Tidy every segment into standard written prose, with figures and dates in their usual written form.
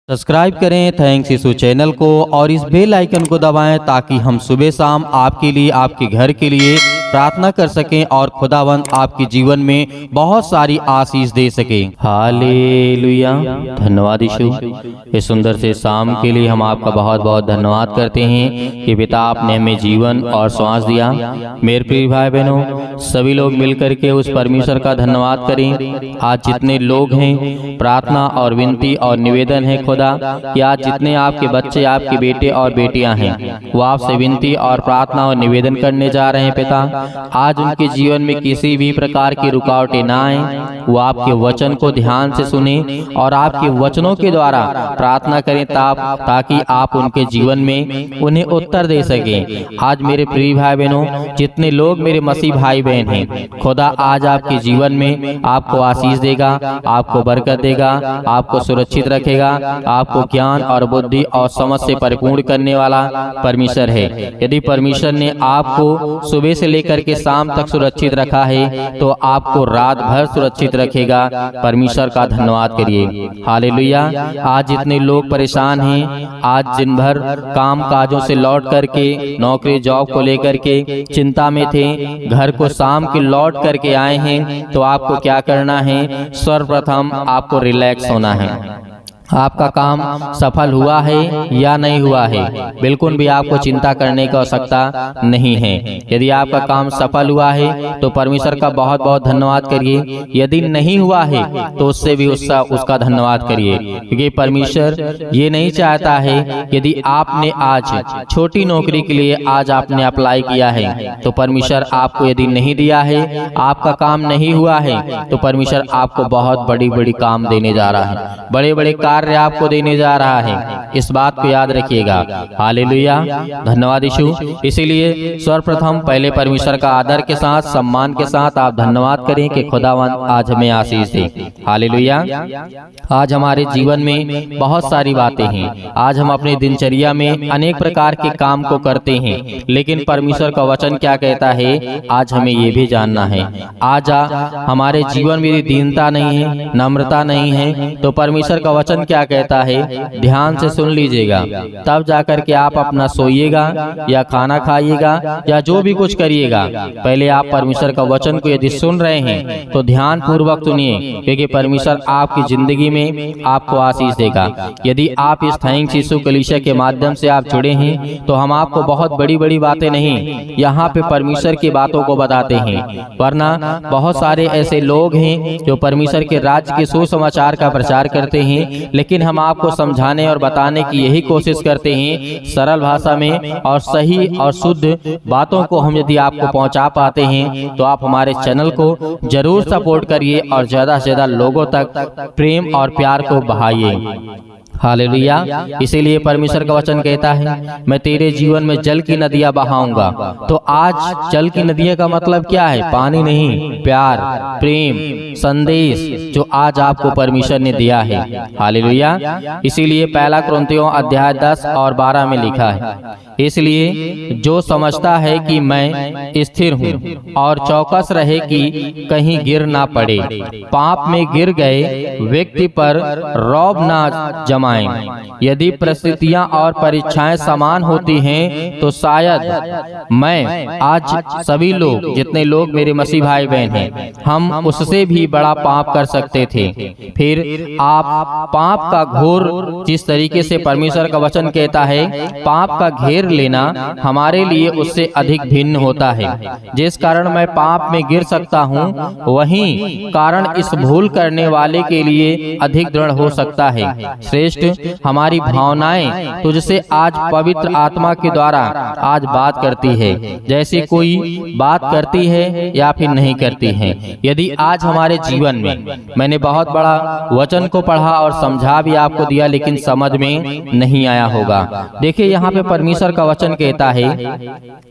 Subscribe करें thanks यीशु channel को और इस बेल आइकन को दबाएं ताकि हम सुबह शाम आपके लिए आपके घर के लिए प्रार्थना कर सकें और खुदावंद आपके जीवन में बहुत सारी आशीष दे सके। हालेलुया। धन्यवाद यीशु, इस सुंदर से शाम के लिए हम आपका बहुत बहुत धन्यवाद करते हैं कि पिता आपने हमें जीवन और श्वास दिया। मेरे प्रिय भाई बहनों, सभी लोग मिलकर के उस परमेश्वर का धन्यवाद करें। आज जितने लोग हैं, प्रार्थना और विनती और निवेदन है खुदा कि आज जितने आपके बच्चे, आपके बेटे और बेटियां हैं, वो आपसे विनती और प्रार्थना और निवेदन करने जा रहे हैं। पिता, आज उनके जीवन में किसी भी प्रकार की रुकावटें ना आए, वो आपके वचन को ध्यान से सुने और आपके वचनों के द्वारा प्रार्थना करें ताकि आप उनके जीवन में उन्हें उत्तर दे सकें। आज मेरे प्रिय भाई बहनों, जितने लोग मेरे मसीह भाई बहन हैं, खुदा आज आपके जीवन में आपको आशीष देगा, आपको बरकत देगा, आपको सुरक्षित रखेगा, आपको ज्ञान और बुद्धि और समझ से परिपूर्ण करने वाला परमेश्वर है। यदि परमेश्वर ने आपको सुबह से लेकर के शाम तक सुरक्षित रखा है तो आपको रात भर सुरक्षित रखेगा। परमेश्वर का धन्यवाद करिए। हालेलुया। आज जितने लोग परेशान हैं, आज दिन भर काम काजों से लौट करके, नौकरी जॉब को लेकर के चिंता में थे, घर को शाम के लौट करके आए हैं, तो आपको क्या करना है? सर्वप्रथम आपको रिलैक्स होना है। आपका काम सफल हुआ है या नहीं हुआ है, बिल्कुल भी आपको चिंता करने की आवश्यकता नहीं है। यदि आपका काम सफल हुआ है तो परमेश्वर का बहुत बहुत धन्यवाद करिए। यदि नहीं हुआ है तो उससे भी उसका धन्यवाद करिए, क्योंकि परमेश्वर ये नहीं चाहता है। यदि आपने आज छोटी नौकरी के लिए आज आपने अप्लाई किया है तो परमेश्वर आपको यदि नहीं दिया है, आपका काम नहीं हुआ है, तो परमेश्वर आपको बहुत बड़ी बड़ी काम देने जा रहा है, बड़े बड़े कार्य आपको देने जा रहा है। इस बात को याद रखिएगा। हालेलुया। धन्यवाद यीशु। इसीलिए सर्वप्रथम पहले परमेश्वर का आदर के साथ, सम्मान के साथ आप धन्यवाद करें कि खुदावंद आज हमें आशीष दे। हालेलुया। आज हमारे जीवन में बहुत सारी बातें हैं। आज हम अपनी दिनचर्या में अनेक प्रकार के काम को करते हैं, लेकिन परमेश्वर का वचन क्या कहता है, आज हमें ये भी जानना है। आज हमारे जीवन में दीनता नहीं है, नम्रता नहीं है, तो परमेश्वर का वचन क्या कहता है, ध्यान से सुन लीजिएगा। तब जाकर के आप अपना सोइएगा या खाना खाइएगा या जो भी कुछ करिएगा, पहले आप परमेश्वर का वचन को यदि सुन रहे हैं तो ध्यान पूर्वक सुनिए, क्योंकि परमेश्वर आपकी जिंदगी में आपको आशीष देगा। यदि आप इस थैंक्स यीशु कलीसिया के माध्यम से आप जुड़े हैं तो हम आपको बहुत बड़ी बड़ी बातें नहीं, यहाँ पे परमेश्वर की बातों को बताते हैं। वरना बहुत सारे ऐसे लोग हैं जो परमेश्वर के राज्य के सुसमाचार का प्रचार करते हैं, लेकिन हम आपको समझाने और बताने की यही कोशिश करते हैं सरल भाषा में, और सही और शुद्ध बातों को हम यदि आपको पहुंचा पाते हैं तो आप हमारे चैनल को जरूर सपोर्ट करिए और ज्यादा से ज्यादा लोगों तक प्रेम और प्यार को बढ़ाइए। हालेलुया। इसीलिए परमेश्वर का वचन कहता है, मैं तेरे जीवन में जल की नदियां बहाऊंगा। तो आज जल की नदियां का मतलब क्या है? पानी नहीं, प्यार, प्रेम, संदेश जो आज आपको परमेश्वर ने दिया है। हालेलुया। इसीलिए पहला कुरिन्थियों अध्याय 10 और 12 में लिखा है, इसलिए जो समझता है कि मैं स्थिर हूँ और चौकस रहे कि कहीं गिर ना पड़े। पाप में गिर गए व्यक्ति पर रौब ना जमाएं। यदि परिस्थितियां और परीक्षाएं समान होती हैं तो शायद मैं, आज सभी लोग, जितने लोग मेरे मसीह भाई बहन हैं, हम उससे भी बड़ा पाप कर सकते थे। फिर आप पाप का घोर, जिस तरीके से परमेश्वर का वचन कहता है, पाप का घेर लेना हमारे लिए उससे अधिक भिन्न होता है। जिस कारण मैं पाप में गिर सकता हूँ, वही कारण इस भूल करने वाले के लिए अधिक दृढ़ हो सकता है। श्रेष्ठ हमारी भावनाएं तुझसे आज पवित्र आत्मा के द्वारा आज बात करती है, जैसे कोई बात करती है या फिर नहीं करती है। यदि आज हमारे जीवन में, मैंने बहुत बड़ा वचन को पढ़ा और समझा भी आपको दिया, लेकिन समझ में नहीं आया होगा। देखिए यहाँ पे परमेश्वर का वचन कहता है,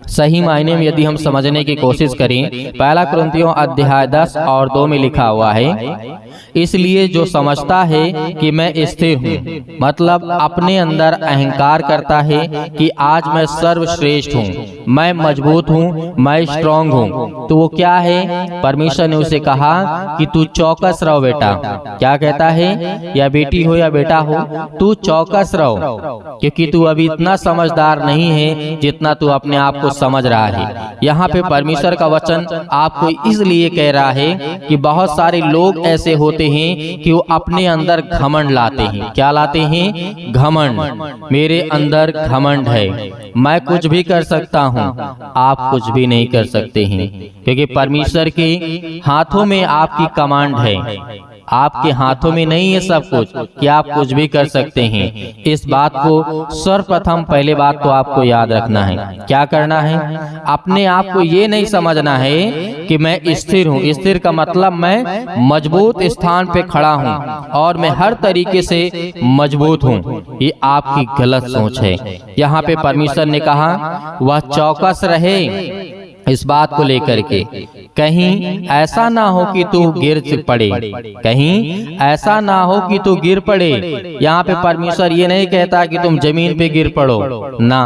सही मायने में यदि हम समझने की कोशिश करें, पहला कुरिन्थियों अध्याय 10 और 2 में लिखा हुआ है, इसलिए जो समझता है कि मैं स्थिर हूँ, मतलब अपने अंदर अहंकार करता है कि आज मैं सर्वश्रेष्ठ हूँ, मैं मजबूत हूँ, मैं स्ट्रांग हूँ, तो वो क्या है? परमेश्वर ने उसे कहा कि तू चौकस रहो बेटा। क्या कहता है? या बेटी हो या बेटा हो, तू चौकस रहो, क्योंकि तू अभी इतना समझदार नहीं है जितना तू अपने आप को समझ रहा है। यहाँ पे परमेश्वर का वचन आपको इसलिए कह रहा है कि बहुत सारे लोग ऐसे होते हैं कि वो अपने अंदर घमंड लाते हैं। क्या लाते हैं? घमंड। मेरे अंदर घमंड है, मैं कुछ भी कर सकता हूँ। आप कुछ भी नहीं कर सकते हैं, क्योंकि परमेश्वर के हाथों में आपकी कमांड है। आपके हाथों में नहीं है सब कुछ कि आप कुछ भी कर सकते हैं। इस बात को सर्वप्रथम पहले बात तो आपको याद रखना है। क्या करना है? अपने आप को ये नहीं समझना है कि मैं स्थिर हूँ। स्थिर का मतलब मैं मजबूत स्थान पे खड़ा हूँ और मैं हर तरीके से मजबूत हूँ। ये आपकी गलत सोच है। यहाँ पे परमेश्वर ने कहा वह चौकस रहे इस बात को लेकर के, कहीं ऐसा ना हो कि तू गिर पड़े, कहीं ऐसा ना हो कि तू गिर पड़े। यहाँ पे परमेश्वर ये नहीं कहता कि तुम जमीन पे गिर पड़ो ना।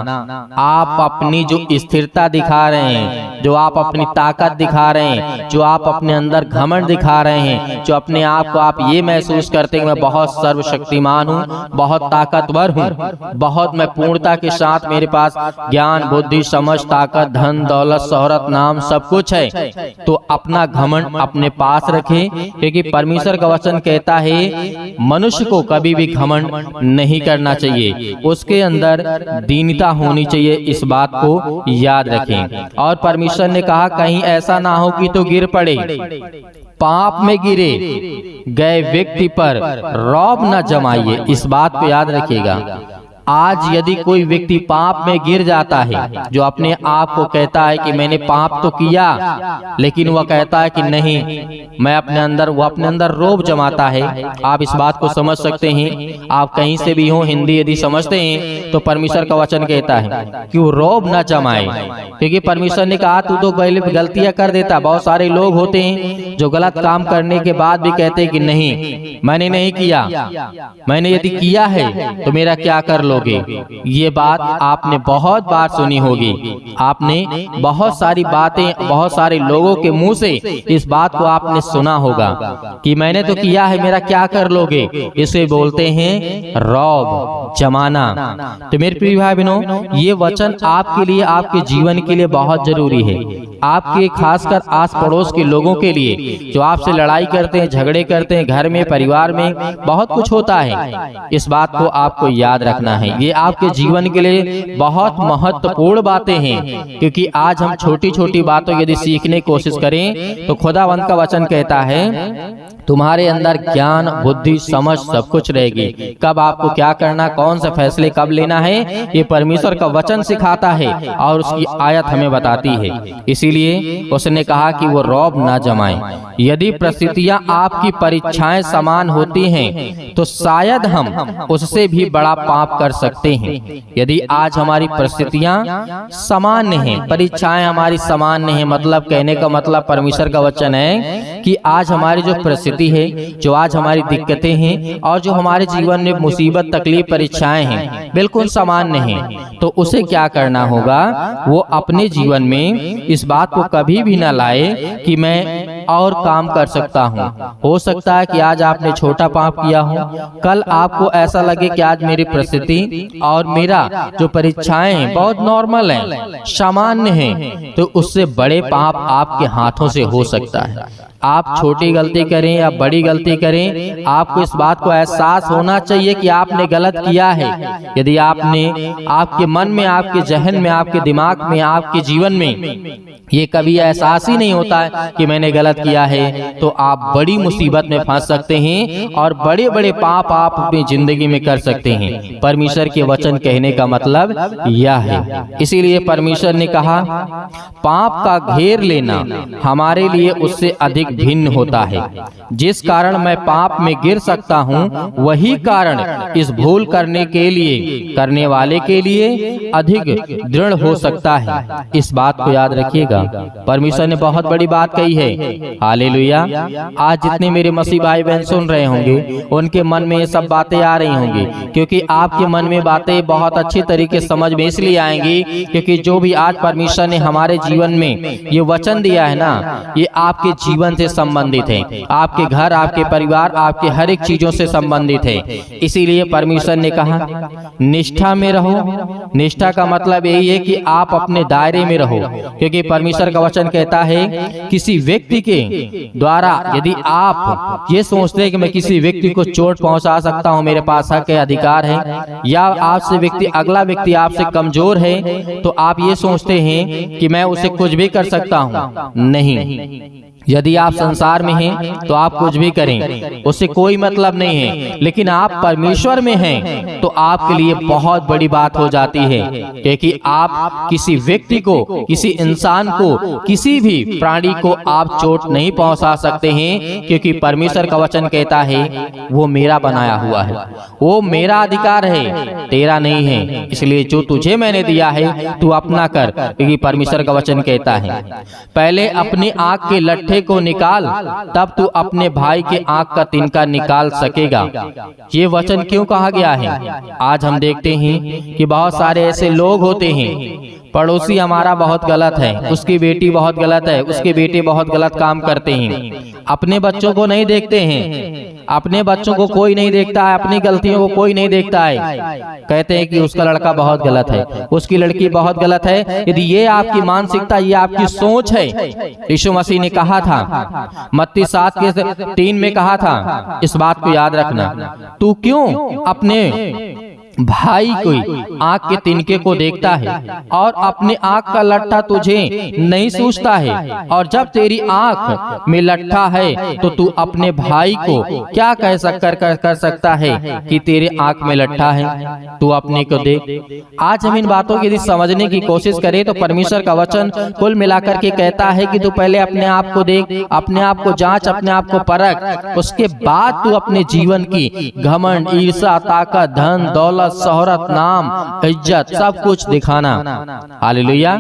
आप अपनी जो स्थिरता दिखा रहे हैं, जो आप अपनी ताकत दिखा रहे हैं, जो आप अपने अंदर घमंड दिखा रहे हैं, जो अपने आप को आप ये महसूस करते हैं मैं बहुत सर्वशक्तिमान हूँ, बहुत ताकतवर हूँ, बहुत मैं पूर्णता के साथ मेरे पास ज्ञान, बुद्धि, समझ, ताकत, धन, दौलत, शोहरत, नाम सब कुछ है, तो अपना घमंड अपने पास रखें, क्योंकि परमेश्वर का वचन कहता है मनुष्य को कभी भी घमंड नहीं करना चाहिए, उसके अंदर दीनता होनी चाहिए। इस बात को याद रखें। और परमेश्वर ने कहा कहीं ऐसा ना हो कि तो गिर पड़े। पाप में गिरे गए व्यक्ति पर रौब न जमाइए। इस बात को याद रखिएगा। आज यदि कोई व्यक्ति पाप में गिर जाता है, जो अपने आप को कहता है कि मैंने पाप तो किया, लेकिन वह कहता है कि नहीं, मैं अपने अंदर, वो अपने अंदर रोब जमाता है। आप इस बात को समझ सकते हैं। आप कहीं से भी हो, हिंदी यदि समझते हैं तो परमेश्वर का वचन कहता है कि वो रोब न जमाए, क्योंकि परमेश्वर ने कहा तू तो गलतियां कर देता। बहुत सारे लोग होते हैं जो गलत काम करने के बाद भी कहते हैं कि नहीं, मैंने नहीं किया, मैंने यदि किया है तो मेरा क्या कर लो। ये बात आपने बहुत बार सुनी होगी। आपने बहुत सारी बातें, बहुत सारे लोगों के मुंह से इस बात को आपने सुना होगा कि मैंने तो किया है, मेरा क्या कर लोगे। इसे बोलते हैं रौब जमाना। तो मेरे प्रिय भाई बहनों, ये वचन आपके लिए, आपके जीवन के लिए बहुत जरूरी है। आपके खासकर आस पड़ोस के लोगों के लिए जो आपसे लड़ाई करते हैं, झगड़े करते हैं, घर में, परिवार में बहुत कुछ होता है। इस बात को आपको याद रखना है। ये आपके जीवन के लिए बहुत महत्वपूर्ण बातें हैं, क्योंकि आज हम छोटी छोटी बातों यदि सीखने की कोशिश करें तो खुदावंत का वचन कहता है तुम्हारे अंदर ज्ञान, बुद्धि, समझ सब कुछ रहेगी। कब आपको क्या करना, कौन से फैसले कब लेना है, ये परमेश्वर का वचन सिखाता है और उसकी आयत हमें बताती है। इसीलिए उसने कहा कि वो रौब ना जमाएं। यदि परिस्थितियां आपकी परीक्षाएं समान होती हैं तो शायद हम उससे भी बड़ा पाप कर सकते हैं। यदि आज हमारी परिस्थितियां समान हैं, परीक्षाएं हमारी समान नहीं, मतलब कहने का मतलब परमेश्वर का वचन है कि आज हमारी जो परिस्थिति है, जो आज हमारी दिक्कतें हैं और जो हमारे जीवन में मुसीबत, तकलीफ, परीक्षाएं हैं, बिल्कुल समान नहीं, तो उसे क्या करना होगा, वो अपने जीवन में इस बात को कभी भी ना लाए कि मैं और काम कर सकता हूँ। हो सकता है कि आज आपने छोटा पाप किया हो, कल आपको ऐसा लगे कि आज मेरी परिस्थिति और मेरा जो परीक्षाएं हैं बहुत नॉर्मल हैं, सामान्य हैं, तो उससे बड़े पाप आपके हाथों से हो सकता है। आप छोटी गलती करें या बड़ी गलती करें, आपको इस बात को एहसास होना चाहिए कि आपने गलत किया है। यदि आपने, आपके मन में, आपके जहन में, आपके दिमाग में, आपके जीवन में ये कभी एहसास ही नहीं होता है कि मैंने गलत किया है, तो आप बड़ी मुसीबत में फंस सकते हैं और बड़े बड़े पाप आप अपनी जिंदगी में कर सकते हैं। परमेश्वर के वचन कहने का मतलब यह है। इसीलिए परमेश्वर ने कहा पाप का घेर लेना हमारे लिए उससे अधिक अधिक भिन्न होता है। जिस कारण मैं पाप में गिर सकता हूँ, वही कारण इस भूल करने वाले के लिए अधिक दृढ़ हो सकता है। इस बात को याद रखिएगा। परमेश्वर ने बहुत बड़ी बात कही है। हालेलुया। आज जितने मेरे मसीह भाई बहन सुन रहे होंगे, उनके मन में ये सब बातें आ रही होंगी, क्योंकि आपके मन में बातें बहुत अच्छी तरीके समझ में इसलिए आएंगी क्योंकि जो भी आज परमेश्वर ने हमारे जीवन में ये वचन दिया है ना, ये आपके जीवन से संबंधित है। आपके घर, आपके परिवार, आपके हर एक चीजों से संबंधित है। इसीलिए परमेश्वर ने कहा निष्ठा में रहो। निष्ठा का मतलब यही है कि आप अपने दायरे में रहो, क्योंकि परमेश्वर का वचन कहता है किसी व्यक्ति के द्वारा यदि आप ये सोचते हैं कि मैं किसी व्यक्ति को चोट पहुंचा सकता हूं, मेरे पास हक है, अधिकार है, या आपसे अगला व्यक्ति आपसे कमजोर है, तो आप ये सोचते हैं कि मैं उसे कुछ भी कर सकता हूं। नहीं, यदि आप संसार में हैं तो आप कुछ भी करें, उससे कोई मतलब नहीं है। लेकिन आप परमेश्वर में हैं तो आपके लिए बहुत बड़ी बात हो जाती है, क्योंकि आप किसी व्यक्ति को, किसी इंसान को, किसी भी प्राणी को आप चोट नहीं पहुंचा सकते हैं, क्योंकि परमेश्वर का वचन कहता है वो मेरा बनाया हुआ है, वो मेरा अधिकार है, तेरा नहीं है। इसलिए जो तुझे मैंने दिया है तू अपना कर, क्योंकि परमेश्वर का वचन कहता है पहले अपनी आंख के लट्ठे को निकाल, तब तू अपने भाई के आंख का तिनका निकाल सकेगा। ये वचन क्यों कहा गया है? आज हम देखते हैं कि बहुत सारे ऐसे लोग होते हैं, पड़ोसी हमारा बहुत गलत है, उसकी बेटी बहुत गलत है, उसके बेटे बहुत गलत काम करते हैं, अपने बच्चों को नहीं देखते हैं, अपने बच्चों को कोई नहीं देखता है, अपनी गलतियों को कोई नहीं देखता है। कहते हैं कि उसका लड़का बहुत गलत है, उसकी लड़की बहुत गलत है। यदि ये आपकी मानसिकता, ये आपकी सोच है, यीशु मसीह ने कहा था, मत्ती 7:3 में कहा था, इस बात को याद रखना, तू क्यों अपने भाई कोई आंख के तिनके को देखता है और अपने आंख का लट्ठा तुझे नहीं सूझता है, और जब तेरी आंख में लट्ठा है तो तू अपने भाई को क्या कर सकता है कि तेरे आंख में लट्ठा है, तू अपने को देख। आज हम इन बातों की यदि समझने की कोशिश करें तो परमेश्वर का वचन कुल मिलाकर के कहता है कि तू पहले अपने आप को देख, अपने आप को जांच, अपने आप को परख, उसके बाद तू अपने जीवन की घमंड, ईर्ष्या, ताकत, धन, दौलत, शोहरत, नाम, इज्जत, सब कुछ दिखाना। हालेलुया।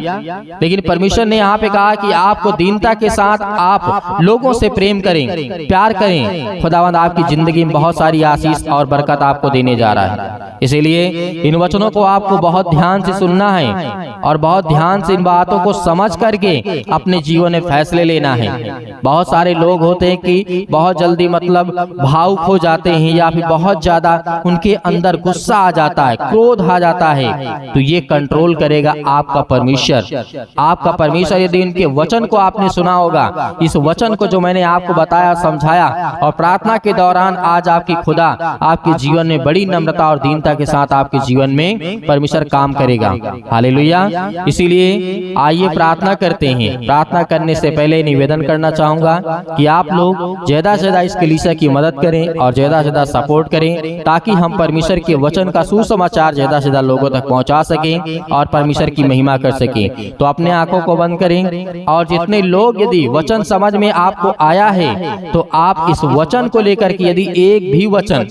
लेकिन परमेश्वर ने यहाँ पे कहा कि आपको दीनता के साथ आप लोगों से प्रेम करें, प्यार करें। खुदावंद आपकी जिंदगी में बहुत सारी आशीष और बरकत आपको देने जा रहा है। इसीलिए इन वचनों को आपको बहुत ध्यान से सुनना है और बहुत ध्यान से इन बातों को समझ करके अपने जीवन में फैसले लेना है। बहुत सारे लोग होते हैं कि बहुत जल्दी मतलब भावुक हो जाते हैं, या फिर बहुत ज्यादा उनके अंदर गुस्सा आ जाता है, क्रोध आ जाता है, तो ये कंट्रोल करेगा आपका परमेश्वर। आपका परमेश्वर यदि इनके वचन को आपने सुना होगा, इस वचन को जो मैंने आपको बताया, समझाया, और प्रार्थना के दौरान आज आपकी खुदा आपके जीवन में बड़ी नम्रता और दीनता के साथ आपके जीवन में परमेश्वर काम करेगा। हालेलुया। इसीलिए आइए प्रार्थना करते हैं। प्रार्थना करने से पहले निवेदन करना चाहूंगा कि आप लोग ज्यादा से ज्यादा इस कलीसिया की मदद करें और ज्यादा से ज्यादा सपोर्ट करें, ताकि हम परमेश्वर के वचन का सुसमाचार ज्यादा से ज्यादा लोगों तक पहुंचा सकें और परमेश्वर की महिमा कर सकें। तो अपने आंखों को बंद करें, और जितने लोग यदि वचन समझ में आपको आया है तो आप इस वचन को लेकर के यदि एक भी वचन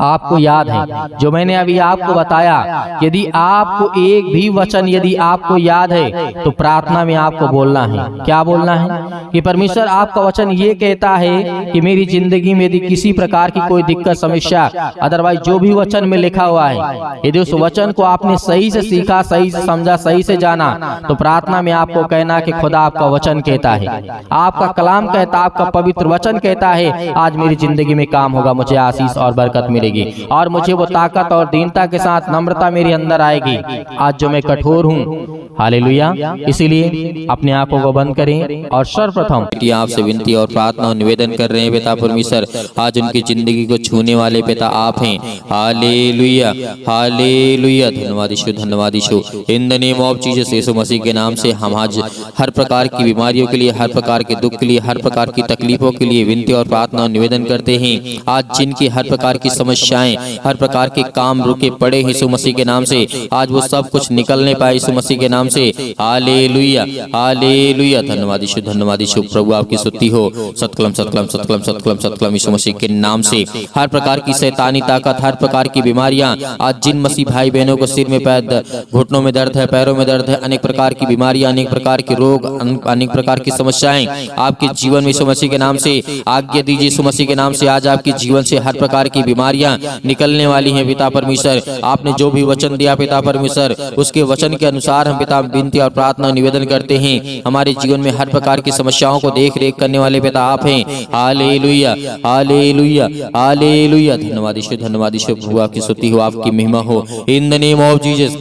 आपको याद है जो मैंने अभी आपको बताया, यदि आपको एक भी वचन यदि आपको याद है तो प्रार्थना में आपको बोलना है। क्या बोलना है? कि परमेश्वर आपका वचन ये कहता है कि मेरी जिंदगी में यदि किसी प्रकार की कोई दिक्कत, समस्या, अदरवाइज जो भी वचन में लिखा हुआ है, यदि उस वचन को आपने सही से सीखा, सही से समझा, सही से जाना, तो प्रार्थना में आपको कहना कि खुदा आपका वचन कहता है, आपका कलाम कहता, आपका पवित्र वचन कहता है आज मेरी जिंदगी में काम होगा, मुझे आशीष और बरकत मिलेगी, और मुझे वो ताकत और दीनता के साथ नम्रता मेरे अंदर आएगी आज जो मैं कठोर हूँ। हालेलुया। इसीलिए अपने आंखों को बंद करें और सर्वप्रथम आपसे विनती और प्रार्थना और निवेदन कर रहे हैं पिता परमेश्वर, आज उनकी जिंदगी को छूने वाले पिता आप हैं। हालेलुया। Hallelujah hallelujah. धन्यवाद यीशु, धन्यवाद यीशु। In the name of Jesus, यीशु मसीह के नाम से हम आज हर प्रकार की बीमारियों के लिए, हर प्रकार के दुख के लिए, हर प्रकार की तकलीफों के लिए विनती और प्रार्थना और निवेदन करते हैं। आज जिनकी हर प्रकार की समस्याएं, हर प्रकार के काम रुके पड़े यीशु मसीह के नाम से, आज वो सब कुछ निकलने पाए यीशु मसीह के नाम से। Hallelujah hallelujah. धन्यवाद यीशु, धन्यवाद यीशु। प्रभु आपकी स्तुति हो। सतकलम सतकलम सतकलम सतकलम सतकलम यीशु मसीह के नाम से हर प्रकार की शैतानी ताकत, हर प्रकार की बीमारियां, आज जिन मसीह भाई बहनों को सिर में पैर, घुटनों में दर्द है, पैरों में दर्द है, अनेक प्रकार की बीमारियां, अनेक प्रकार के रोग, अनेक प्रकार की समस्याएं आपके जीवन में यीशु मसीह के नाम से आज्ञा दीजिए यीशु मसीह के नाम से। आज आपके जीवन से हर प्रकार की बीमारियां निकलने वाली हैं पिता परमेश्वर। आपने जो भी वचन दिया पिता परमेश्वर, उसके वचन के अनुसार हम पिता विनती और प्रार्थना निवेदन करते हैं। हमारे जीवन में हर प्रकार की समस्याओं को देख रेख करने वाले पिता आप हैं। Hallelujah hallelujah hallelujah. धन्यवाद यीशु, धन्यवाद यीशु। प्रभु आपकी स्तुति हो, आपकी महिमा हो। In the name of Jesus,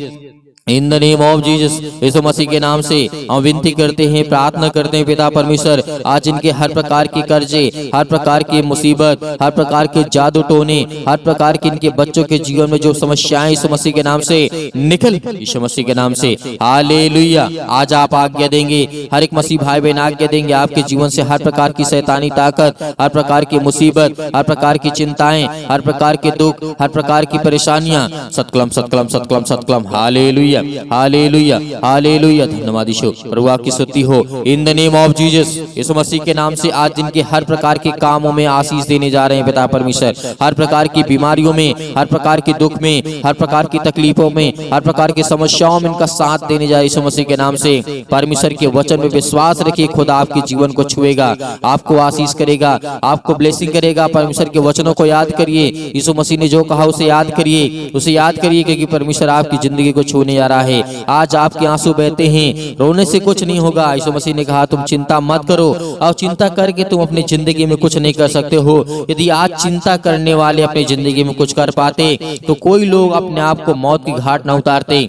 in the name of Jesus, यीशु मसीह के नाम से हम विनती करते हैं, प्रार्थना करते हैं पिता परमेश्वर। आज इनके हर प्रकार के कर्जे, हर प्रकार की मुसीबत, हर प्रकार के जादू टोने, हर प्रकार के इनके बच्चों के जीवन में जो समस्याएं यीशु मसीह के नाम से निकल यीशु मसीह के नाम से। हालेलुया। आज आप आज्ञा देंगे, हर एक मसीह भाई बहन आज्ञा देंगे, आपके जीवन से हर प्रकार की शैतानी ताकत, हर प्रकार की मुसीबत, हर प्रकार की चिंताएं, हर प्रकार के दुख, हर प्रकार की परेशानियां सतकलम सतकलम सतकलम सतकलम। Hallelujah hallelujah hallelujah. धन्यवाद यीशु। प्रभु आपकी स्तुति हो। In the name of Jesus, यीशु मसीह के नाम से आज जिनके हर प्रकार के कामों में आशीष देने जा रहे हैं पिता परमेश्वर, हर प्रकार की बीमारियों में, हर प्रकार के दुख में, हर प्रकार की तकलीफों में, हर प्रकार की समस्याओं में इनका साथ देने जा रहे यीशु मसीह के नाम से। परमेश्वर के वचन में विश्वास रखिए, खुदा आपके जीवन को छुएगा, आपको आशीष करेगा, आपको ब्लेसिंग करेगा। परमेश्वर के वचनों को याद करिए, यीशु मसीह ने जो कहा उसे याद करिए, उसे याद करिए, क्योंकि परमेश्वर आपकी जिंदगी को छूने जा रहा है। आज आपके आंसू बहते हैं, रोने से कुछ नहीं होगा। यीशु मसीह ने कहा तुम चिंता मत करो, और चिंता करके तुम अपनी जिंदगी में कुछ नहीं कर सकते हो। यदि आज चिंता करने वाले अपनी जिंदगी में कुछ कर पाते, तो कोई लोग अपने आप को मौत की घाट न उतारते।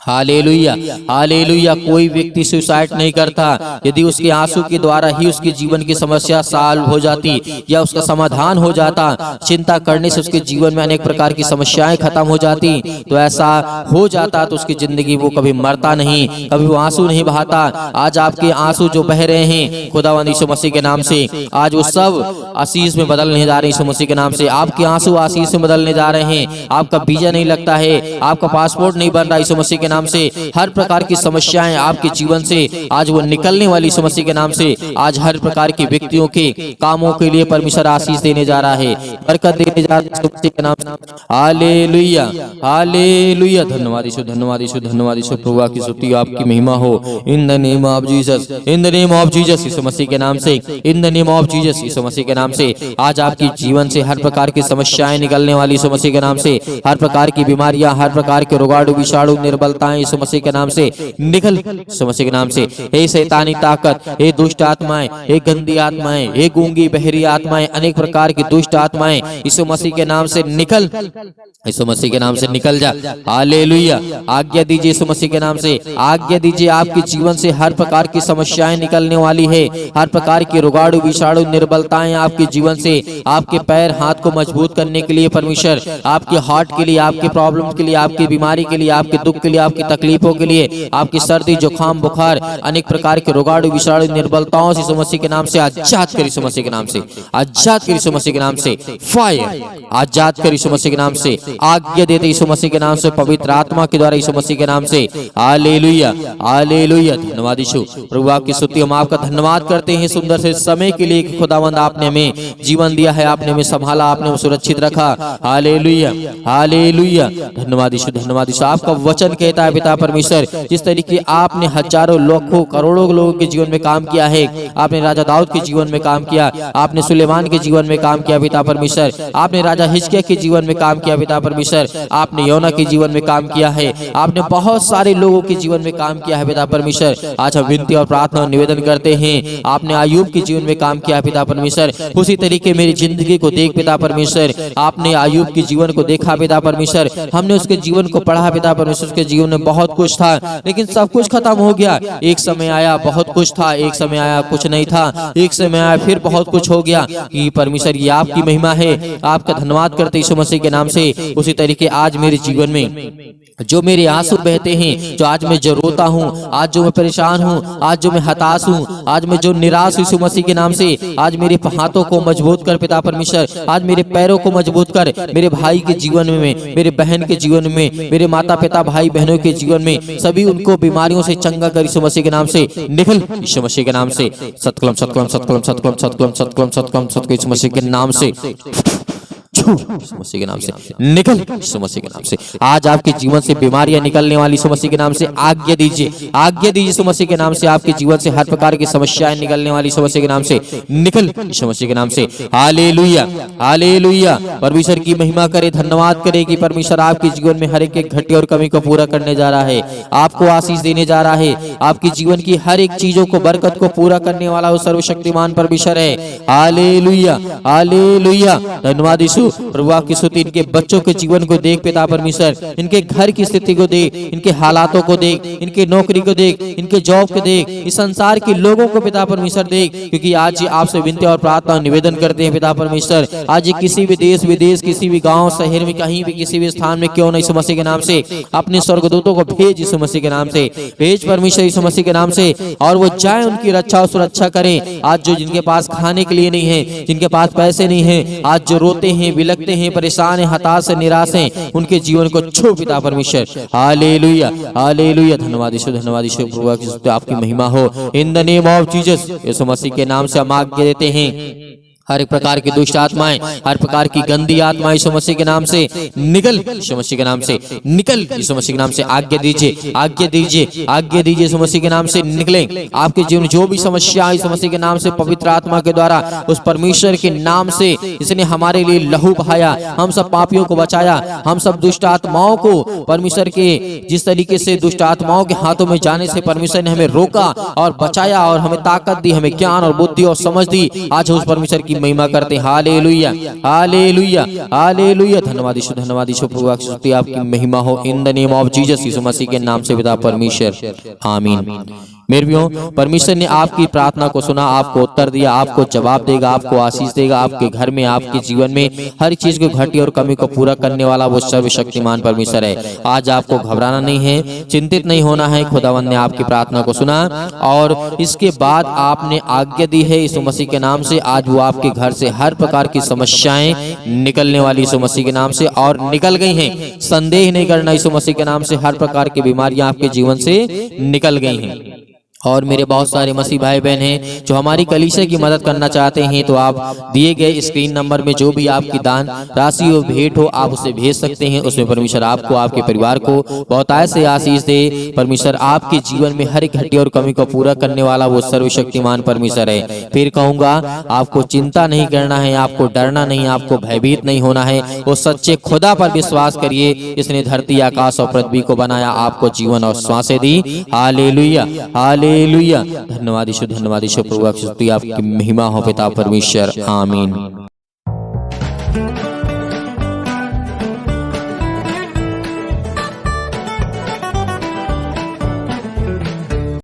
Hallelujah hallelujah. कोई व्यक्ति सुसाइड नहीं करता यदि उसके आंसू के द्वारा ही उसके जीवन की समस्या सॉल्व हो जाती या उसका समाधान हो जाता। चिंता करने से उसके जीवन में अनेक प्रकार की समस्याएं खत्म हो जाती। तो ऐसा हो जाता तो उसकी जिंदगी वो कभी मरता नहीं, कभी वो आंसू नहीं बहाता। आज आपके आंसू जो बह रहे हैं खुदावंद यीशु मसीह के नाम से, आज वो सब आशीष में बदलने जा रहे हैं यीशु मसीह के नाम से। आपके आंसू आशीष में बदलने जा रहे हैं। आपका वीजा नहीं लगता है, आपका पासपोर्ट नहीं बन रहा यीशु मसीह के नाम से। हर प्रकार की समस्याएं आपके जीवन से आज वो निकलने वाली यीशु मसीह के नाम से। आज हर प्रकार के व्यक्तियों के कामों के लिए परमेश्वर आशीष देने जा रहा है, बरकत देने जा रहा है यीशु मसीह के नाम से। Hallelujah hallelujah. धन्यवाद यीशु, धन्यवाद यीशु, धन्यवाद यीशु। प्रभु की स्तुति, आपकी महिमा हो। In the name of Jesus, in the name of Jesus, यीशु मसीह के नाम से, in the name of Jesus, यीशु मसीह के नाम से। आज आपके जीवन से हर प्रकार की समस्याएं निकलने वाली यीशु मसीह के नाम से। हर प्रकार की बीमारियां, हर प्रकार के रोगाणु विषाणु निर्बलताएं यीशु मसीह के नाम से निकल यीशु मसीह के नाम से। हे शैतानी ताकत, हे दुष्ट आत्माएं, हे गंदी आत्माएं, हे गूंगी बहरी आत्माएं, अनेक प्रकार की दुष्ट आत्माएं यीशु मसीह के नाम से निकल, यीशु मसीह के नाम से निकल जा। हालेलुया। आज्ञा दीजिए यीशु मसीह के नाम से, आज्ञा दीजिए। आपके जीवन से हर प्रकार की समस्याएं निकलने वाली है। हर प्रकार के रोगाणु विषाणु निर्बलताएं आपके जीवन से, आपके पैर हाथ को मजबूत करने के लिए परमेश्वर, आपके हार्ट के लिए, आपके प्रॉब्लम के लिए, आपकी बीमारी के लिए, आपके दुख के लिए, आपकी तकलीफों के लिए, आपकी सर्दी जुकाम बुखार, अनेक प्रकार के रोगाणु विषाणु निर्बलताओं से यीशु मसीह के नाम से आजाद कर यीशु मसीह के नाम से, आजाद कर यीशु मसीह के नाम से। फायर, आजाद कर यीशु मसीह के नाम से। आज्ञा देते यीशु मसीह के नाम से, पवित्र आत्मा के द्वारा यीशु मसीह के नाम से। Hallelujah hallelujah. धन्यवाद यीशु। प्रभु आपकी स्तुति, हम आपका धन्यवाद करते हैं सुंदर से समय के लिए। खुदावंद आपने हमें जीवन दिया है, आपने हमें संभाला, आपने हमें सुरक्षित रखा। Hallelujah hallelujah. धन्यवाद यीशु, धन्यवाद यीशु। आपका वचन कहता है पिता परमेश्वर, जिस तरीके आपने हजारों लाखों करोड़ों लोगों के जीवन में काम किया है, आपने राजा दाऊद के जीवन में काम किया, आपने सुलेमान के जीवन में काम किया पिता परमेश्वर, आपने राजा हिजकिय्याह के जीवन में काम किया पिता परमेश्वर, आपने योना के जीवन में काम किया है, आपने बहुत सारे लोगों के जीवन में काम किया है पिता परमेश्वर। आज हम विनती और प्रार्थना और निवेदन करते हैं, आपने अय्यूब के जीवन में काम किया पिता परमेश्वर, उसी तरीके मेरी जिंदगी को देख पिता परमेश्वर। आपने अय्यूब के जीवन को देखा पिता परमेश्वर, हमने उसके जीवन को पढ़ा पिता परमेश्वर, उसके जीवन में बहुत कुछ था, लेकिन सब कुछ खत्म हो गया। एक समय आया बहुत कुछ था, एक समय आया कुछ नहीं था, एक समय आया फिर बहुत कुछ हो गया। कि परमेश्वर ये आपकी महिमा है, आपका धन्यवाद करते यीशु मसीह के नाम से। उसी तरीके आज मेरे जीवन में जो मेरे आंसू बहते हैं, जो आज मैं जो रोता हूँ, आज जो मैं परेशान हूँ, आज जो मैं हताश हूँ, आज मैं जो निराश यीशु मसीह के नाम से, आज मेरे हाथों को मजबूत कर पिता परमेश्वर, आज मेरे पैरों को मजबूत कर, मेरे भाई के जीवन में, मेरे बहन के जीवन में, मेरे माता पिता भाई बहनों के जीवन में, सभी उनको बीमारियों से चंगा कर यीशु मसीह के नाम से। निकल यीशु मसीह के नाम से। सतकलम सतकलम सतकलम सतकलम सतकलम सतकलम सतकलम सतकलम यीशु मसीह के नाम से, यीशु मसीह के नाम से निकल, यीशु मसीह के नाम से। आज आपके जीवन से बीमारियां निकलने वाली यीशु मसीह के नाम से आज्ञा दीजिए, आज्ञा दीजिए यीशु मसीह के नाम से। आपके जीवन से हर प्रकार की समस्याएं निकलने वाली यीशु मसीह के नाम से निकल, यीशु मसीह के नाम से। Hallelujah, hallelujah. परमेश्वर की महिमा करे, धन्यवाद करे कि परमेश्वर आपके जीवन में हर एक घटी और कमी को पूरा करने जा रहा है, आपको आशीष देने जा रहा है। आपके जीवन की हर एक चीजों को, बरकत को पूरा करने वाला वो सर्वशक्तिमान परमेश्वर है। Hallelujah, hallelujah. धन्यवाद यीशु। प्रभु आपकी स्तुति। इनके बच्चों के जीवन को देख पिता परमेश्वर, इनके घर की स्थिति को देख, इनके हालातों को देख, इनके नौकरी को देख, इनके जॉब को देख, इस संसार के लोगों को पिता परमेश्वर देख। क्योंकि आज ये आपसे विनती और प्रार्थना निवेदन करते हैं पिता परमेश्वर। आज ये किसी भी देश विदेश, किसी भी गांव शहर में, कहीं भी किसी भी स्थान में क्यों नहीं, यीशु मसीह के नाम से अपने स्वर्गदूतों को भेज, यीशु मसीह के नाम से भेज परमेश्वर, यीशु मसीह के नाम से। और वो जाए, उनकी रक्षा और सुरक्षा करें। आज जो जिनके पास खाने के लिए नहीं है, जिनके पास पैसे नहीं है, आज जो रोते हैं, बिलखते हैं, परेशान हैं, हताश हैं, निराश हैं, उनके जीवन को छू पिता परमेश्वर। Hallelujah, hallelujah. धन्यवाद यीशु, धन्यवाद यीशु। प्रभु आपकी महिमा हो in the name of Jesus. यीशु मसीह के नाम से हम आज्ञा देते हैं, हर एक प्रकार की दुष्ट आत्माएं, हर प्रकार की गंदी आत्माएं यीशु मसीह के नाम से निकल, यीशु मसीह के नाम से निकल, यीशु मसीह के नाम से। आज्ञा दीजिए, आज्ञा दीजिए, आज्ञा दीजिए, यीशु मसीह के नाम से निकलें। आपके जीवन जो भी समस्या यीशु मसीह के नाम से, पवित्र आत्मा के द्वारा, उस परमेश्वर के नाम से, इसने हमारे लिए लहू बहाया, हम सब पापियों को बचाया, हम सब दुष्ट आत्माओं को परमेश्वर के, जिस तरीके से दुष्ट आत्माओं के हाथों में जाने से परमेश्वर ने हमें रोका और बचाया और हमें ताकत दी, हमें ज्ञान और बुद्धि और समझ दी। आज उस परमेश्वर की महिमा करते हैं। Hallelujah, hallelujah, hallelujah. धन्यवाद यीशु, धन्यवाद यीशु। प्रभु आपकी महिमा हो in the name of Jesus. यीशु मसीह के नाम से पिता परमेश्वर, आमीन। मेरे भी परमेश्वर ने आपकी प्रार्थना को सुना, आपको उत्तर दिया, आपको जवाब देगा, आपको आशीष देगा। आपके घर में, आपके जीवन में हर चीज को, घटी और कमी को पूरा करने वाला वो सर्वशक्तिमान परमेश्वर है। आज आपको घबराना नहीं है, चिंतित नहीं होना है। खुदावंद ने आपकी प्रार्थना को सुना और इसके बाद आपने आज्ञा दी है यीशु मसीह के नाम से। आज वो आपके घर से हर प्रकार की समस्याएं निकलने वाली यीशु मसीह के नाम से, और निकल गई हैं। संदेह नहीं करना, यीशु मसीह के नाम से हर प्रकार की बीमारियां आपके जीवन से निकल गई हैं। और मेरे बहुत सारे मसीह भाई बहन हैं जो हमारी कलीसिया की मदद करना चाहते हैं, तो आप दिए गए स्क्रीन नंबर में जो भी आपकी दान राशि हो, भेंट हो, आप उसे भेज सकते हैं। उसमें परमेश्वर आपको, आपके परिवार को बहुतायत से आशीष दे। परमेश्वर आपके जीवन में हर एक घटी और कमी को पूरा करने वाला वो सर्वशक्तिमान परमेश्वर है। फिर कहूंगा, आपको चिंता नहीं करना है, आपको डरना नहीं, आपको भयभीत नहीं होना है। वो सच्चे खुदा पर विश्वास करिए, इसने धरती, आकाश और पृथ्वी को बनाया, आपको जीवन और श्वासें दी। Hallelujah, hallelujah. धन्यवाद यीशु, धन्यवाद यीशु। प्रभु आपकी महिमा हो पिता परमेश्वर, आमीन।